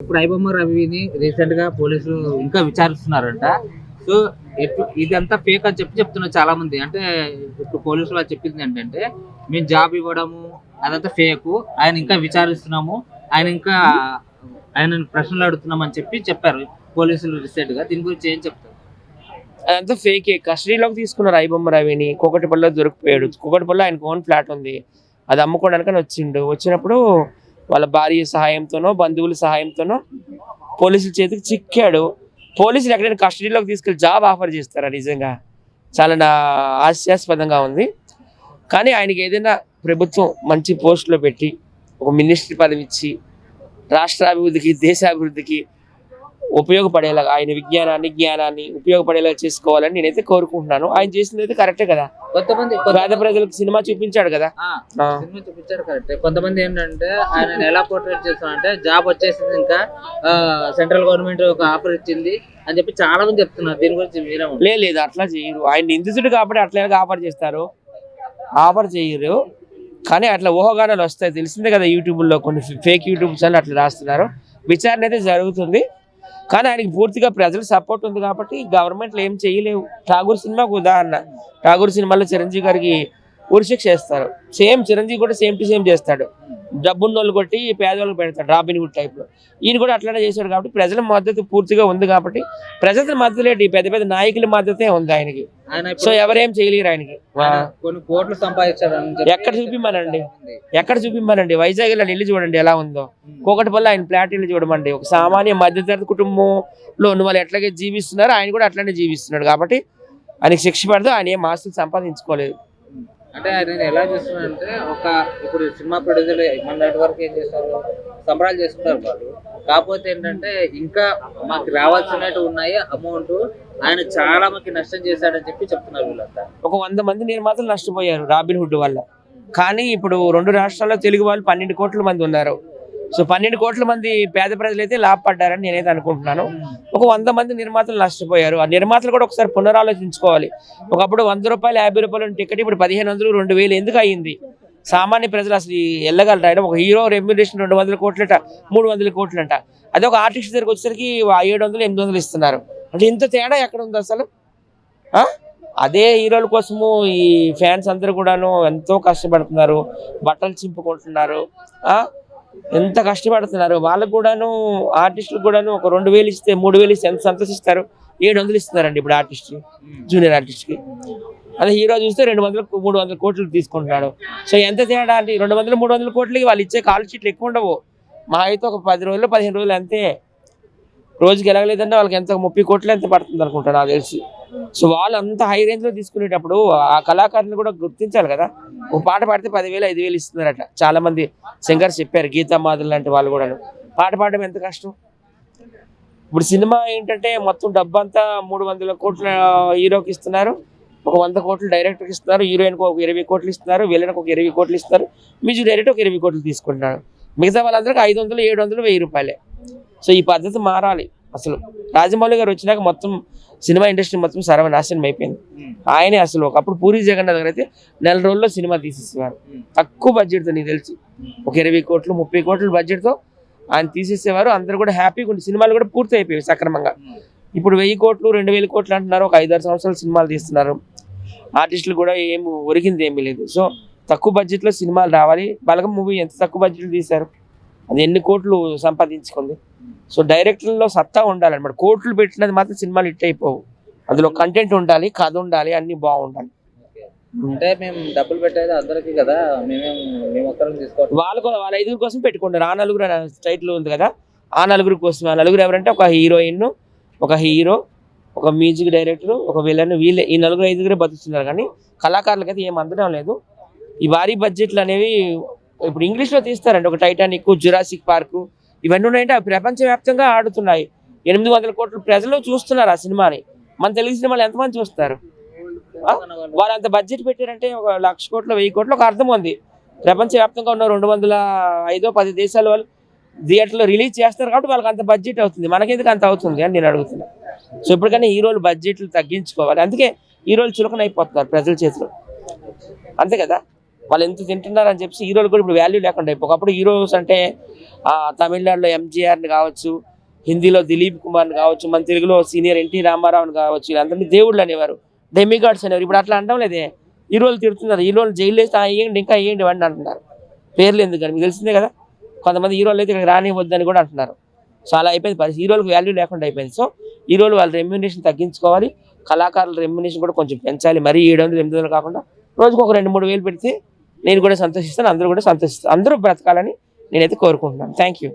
ఇప్పుడు ఐబొమ్మ రవిని రీసెంట్ గా పోలీసులు ఇంకా విచారిస్తున్నారంట. సో ఇదంతా ఫేక్ అని చెప్తున్నారు చాలా మంది. అంటే ఇప్పుడు పోలీసులు వాళ్ళు చెప్పింది ఏంటంటే మేము జాబ్ ఇవ్వడము అదంతా ఫేక్, ఆయన ఇంకా విచారిస్తున్నాము, ఆయన ప్రశ్నలు అడుగుతున్నాం అని చెప్పారు పోలీసులు రీసెంట్ గా. దీని గురించి ఏం చెప్తారు? అదంతా ఫేకే. కస్టడీలోకి తీసుకున్నారు ఐబొమ్మ రవిని. కూకట్పల్లిలో దొరికిపోయాడు. కూకట్పల్లిలో ఆయనకు ఓన్ ఫ్లాట్ ఉంది, అది అమ్ముకోవడానికని వచ్చినప్పుడు వాళ్ళ భార్య సహాయంతోనో బంధువుల సహాయంతోనో పోలీసుల చేతికి చిక్కాడు. పోలీసులు ఎక్కడైనా కస్టడీలోకి తీసుకెళ్ళి జాబ్ ఆఫర్ చేస్తారా? నిజంగా చాలా హాస్యాస్పదంగా ఉంది. కానీ ఆయనకి ఏదైనా ప్రభుత్వం మంచి పోస్టులో పెట్టి ఒక మినిస్ట్రీ పదవి ఇచ్చి రాష్ట్రాభివృద్ధికి దేశాభివృద్ధికి ఉపయోగపడేలాగా ఆయన జ్ఞానాన్ని ఉపయోగపడేలా చేసుకోవాలని నేనైతే కోరుకుంటున్నాను. ఆయన చేసింది అయితే కరెక్టే కదా. కొంతమంది పేద ప్రజలకు సినిమా చూపించాడు కదా. సినిమా చూపించాడు కరెక్టే. కొంతమంది ఏంటంటే ఆయన ఎలా పోర్ట్రేట్ చేస్తారంటే జాబ్ వచ్చేసింది, ఇంకా సెంట్రల్ గవర్నమెంట్ ఒక ఆఫర్ ఇచ్చింది అని చెప్పి చాలా మంది చెప్తున్నారు. దీని గురించి మీరే? లేదు, అట్లా చేయరు. ఆయన నిందితుడు కాబట్టి అట్లా ఆఫర్ చేస్తారు, ఆఫర్ చేయరు. కానీ అట్లా ఊహాగానాలు వస్తాయి, తెలిసిందే కదా. యూట్యూబ్లో కొన్ని ఫేక్ యూట్యూబ్స్ అని అట్లా రాస్తున్నారు. విచారణ అయితే జరుగుతుంది, కానీ ఆయనకి పూర్తిగా ప్రజల సపోర్ట్ ఉంది కాబట్టి గవర్నమెంట్లు ఏం చేయలేవు. ఠాగూర్ సినిమాకు ఉదాహరణ. ఠాగూర్ సినిమాలో చిరంజీవి గారికి ఉరిశిక్ష చేస్తారు. సేమ్ చిరంజీవి కూడా సేమ్ టు సేమ్ చేస్తాడు. డబ్బున్నోళ్ళు కొట్టి పేదవాళ్ళకి పెడతాడు, రాబిన్ హుడ్ టైప్లో. ఈయన కూడా అట్లానే చేశాడు కాబట్టి ప్రజల మద్దతు పూర్తిగా ఉంది కాబట్టి ప్రజల మద్దతు లేదు, పెద్ద పెద్ద నాయకుల మద్దతే ఉంది ఆయనకి. సో ఎవరేం చేయలేరు ఆయనకి. కొన్ని కోట్లు సంపాదించారు. ఎక్కడ చూపిమ్మనండి? వైజాగ్ ఇలా ఇల్లు చూడండి ఎలా ఉందో. కూకట్పల్లి ఆయన ఫ్లాట్ ఇల్లు చూడమండి. ఒక సామాన్య మధ్యతరగతి కుటుంబంలో ఉన్న వాళ్ళు ఎట్లాగే జీవిస్తున్నారు, ఆయన కూడా అట్లానే జీవిస్తున్నాడు. కాబట్టి ఆయనకి శిక్ష పడదు. ఆయన ఏం ఆస్తులు సంపాదించుకోలేదు. అంటే ఆయన ఎలా చేస్తున్నారంటే ఇప్పుడు సినిమా ప్రొడ్యూసర్లు మన నెట్వర్క్ ఏం చేస్తారు, సంబరాలు చేసుకుంటారు వాళ్ళు. కాకపోతే ఏంటంటే ఇంకా మాకు రావాల్సినట్టు ఉన్నాయి అమౌంట్, ఆయన చాలా మందికి నష్టం చేశాడని చెప్తున్నారు వీళ్ళంతా. ఒక 100 మంది నిర్మాతలు నష్టపోయారు రాబిన్ హుడ్ వల్ల. కానీ ఇప్పుడు 2 రాష్ట్రాల్లో తెలుగు వాళ్ళు 12 కోట్ల మంది ఉన్నారు. సో 12 కోట్ల మంది పేద ప్రజలైతే లాభపడ్డారని నేనైతే అనుకుంటున్నాను. ఒక 100 మంది నిర్మాతలు నష్టపోయారు. ఆ నిర్మాతలు కూడా ఒకసారి పునరాలోచించుకోవాలి. ఒకప్పుడు 100 రూపాయలు 50 రూపాయలు టికెట్ ఇప్పుడు 1500 2000 ఎందుకు అయ్యింది? సామాన్య ప్రజలు అసలు వెళ్ళగలరా? ఒక హీరో రెమ్యునరేషన్ 200 కోట్లట 300 కోట్లంట. అదే ఒక ఆర్టిస్ట్ దగ్గరికి వచ్చేసరికి 700 800 ఇస్తున్నారు. అంటే ఇంత తేడా ఎక్కడ ఉంది అసలు? అదే హీరోల కోసము ఈ ఫ్యాన్స్ అందరూ కూడాను ఎంతో కష్టపడుతున్నారు, బట్టలు చింపుకుంటున్నారు, ఎంత కష్టపడుతున్నారు. వాళ్ళకు కూడాను ఆర్టిస్టులకు కూడాను ఒక 2000 ఇస్తే 3000 ఇస్తే ఎంత సంతోషిస్తారు. 700 ఇస్తున్నారండి ఇప్పుడు ఆర్టిస్ట్, జూనియర్ ఆర్టిస్ట్కి. అదే హీరో చూస్తే 200 300 కోట్లు తీసుకుంటున్నాడు. సో ఎంత తేడా అంటే 200 300 కోట్లకి వాళ్ళు ఇచ్చే కాల్ షీట్లు ఎక్కువ ఉండవు. మా అయితే ఒక 10 రోజులు 15 రోజులు అంతే. రోజుకి ఎలాగలేదంటే వాళ్ళకి ఎంత 30 కోట్లు ఎంత పడుతుంది అనుకుంటాను నాకు తెలిసి. సో వాళ్ళు అంత హై రేంజ్లో తీసుకునేటప్పుడు ఆ కళాకారుని కూడా గుర్తించాలి కదా. ఒక పాట పాడితే 10,000 5,000 ఇస్తున్నారట. చాలా మంది సింగర్స్ చెప్పారు, గీతా మాధురి లాంటి వాళ్ళు కూడా. పాట పాడడం ఎంత కష్టం. ఇప్పుడు సినిమా ఏంటంటే మొత్తం డబ్బంతా 300 కోట్ల హీరోకి ఇస్తున్నారు, ఒక 100 కోట్లు డైరెక్టర్కి ఇస్తున్నారు, హీరోయిన్కి ఒక 20 కోట్లు ఇస్తున్నారు, విలన్కి ఒక 20 కోట్లు ఇస్తున్నారు, మ్యూజిక్ డైరెక్టర్ ఒక 20 కోట్లు తీసుకుంటున్నారు. మిగతా వాళ్ళందరికీ 500 700 1000 రూపాయలే. సో ఈ పద్ధతి మారాలి. అసలు రాజమౌళి గారు వచ్చినాక మొత్తం సినిమా ఇండస్ట్రీ మొత్తం సర్వనాశనం అయిపోయింది. ఆయనే అసలు ఒకప్పుడు పూరి జగన్నాథ్ గారు అయితే 4 రోజుల్లో సినిమా తీసేసేవారు. తక్కువ బడ్జెట్తో, నీకు తెలుసు, ఒక 20 కోట్లు 30 కోట్ల బడ్జెట్తో ఆయన తీసేసేవారు. అందరూ కూడా హ్యాపీగా ఉండి సినిమాలు కూడా పూర్తి అయిపోయాయి సక్రమంగా. ఇప్పుడు 1000 కోట్లు 2000 కోట్లు అంటున్నారు. ఒక 5-6 సంవత్సరాలు సినిమాలు తీస్తున్నారు. ఆర్టిస్టులు కూడా ఒరిగింది ఏమీ లేదు. సో తక్కువ బడ్జెట్లో సినిమాలు రావాలి. బలగం మూవీ ఎంత తక్కువ బడ్జెట్లో తీశారు, అది ఎన్ని కోట్లు సంపాదించుకుంది. సో డైరెక్టర్లో సత్తా ఉండాలన్నమాట. కోట్లు పెట్టినది మాత్రం సినిమాలు హిట్ అయిపోవు. అందులో కంటెంట్ ఉండాలి, కథ ఉండాలి, అన్ని బాగుండాలి. అంటే మేము డబ్బులు పెట్టేది అందరికీ కదా, మేము ఒక్కరం తీసుకోవాలి. వాళ్ళ 5 కోసం పెట్టుకుంటారు. ఆ 4 టైటిల్ ఉంది కదా, ఆ 4 కోసం. ఆ 4 ఎవరంటే ఒక హీరోయిన్, ఒక హీరో, ఒక మ్యూజిక్ డైరెక్టర్, ఒక విలన్. వీళ్ళే ఈ 4 5 బతుకుతున్నారు. కానీ కళాకారులకి అయితే ఏం అందడం లేదు. ఈ భారీ బడ్జెట్లు అనేవి ఇప్పుడు ఇంగ్లీష్లో తీస్తారండి. ఒక టైటానిక్, జురాసిక్ పార్క్ ఇవన్నీ ఉన్నాయంటే అవి ప్రపంచవ్యాప్తంగా ఆడుతున్నాయి. 800 కోట్ల ప్రజలు చూస్తున్నారు ఆ సినిమాని. మన తెలుగు సినిమాలు ఎంతమంది చూస్తారు? వాళ్ళు అంత బడ్జెట్ పెట్టారంటే ఒక 1,00,000 కోట్లు 1000 కోట్లు ఒక అర్థం ఉంది. ప్రపంచవ్యాప్తంగా ఉన్న 205 10 దేశాల వాళ్ళు థియేటర్లో రిలీజ్ చేస్తారు కాబట్టి వాళ్ళకి అంత బడ్జెట్ అవుతుంది. మనకెందుకు అంత అవుతుంది అని నేను అడుగుతున్నా. సో ఇప్పటికైనా హీరోలు బడ్జెట్లు తగ్గించుకోవాలి. అందుకే హీరోలు చులకన అయిపోతున్నారు ప్రజల చేతిలో, అంతే కదా. వాళ్ళు ఎంత తింటున్నారు అని చెప్పి హీరోలు కూడా ఇప్పుడు వాల్యూ లేకుండా అయిపోయి ఒకప్పుడు హీరోస్ అంటే తమిళనాడులో ఎంజీఆర్ని కావచ్చు, హిందీలో దిలీప్ కుమార్ని కావచ్చు, మన తెలుగులో సీనియర్ ఎన్టీ రామారావుని కావచ్చు, వీళ్ళందరినీ దేవుళ్ళు అనేవారు, డెమిగాడ్స్ అనేవారు. ఇప్పుడు అట్లా అనడం లేదే, హీరోలు తిడుతున్నారు, హీరోలు జైలు వేస్తే వేయండి ఇంకా వేయండి ఇవ్వండి అంటున్నారు. పేర్లు ఎందుకని మీకు తెలిసిందే కదా, కొంతమంది హీరోలు అయితే ఇక్కడ రానివ్వద్దని కూడా అంటున్నారు. సో అలా అయిపోయింది పరిస్థితి, హీరోలకు వాల్యూ లేకుండా అయిపోయింది. సో హీరోలు వాళ్ళ రెమ్యునేషన్ తగ్గించుకోవాలి, కళాకారుల రెమ్యునేషన్ కూడా కొంచెం పెంచాలి. మరీ 700 800 కాకుండా రోజుకు ఒక 2-3 వేలు పెడితే నేను కూడా సంతోషిస్తాను, అందరూ కూడా సంతోషిస్తాను, అందరూ బ్రతకాలని నేనైతే కోరుకుంటున్నాను. Thank you.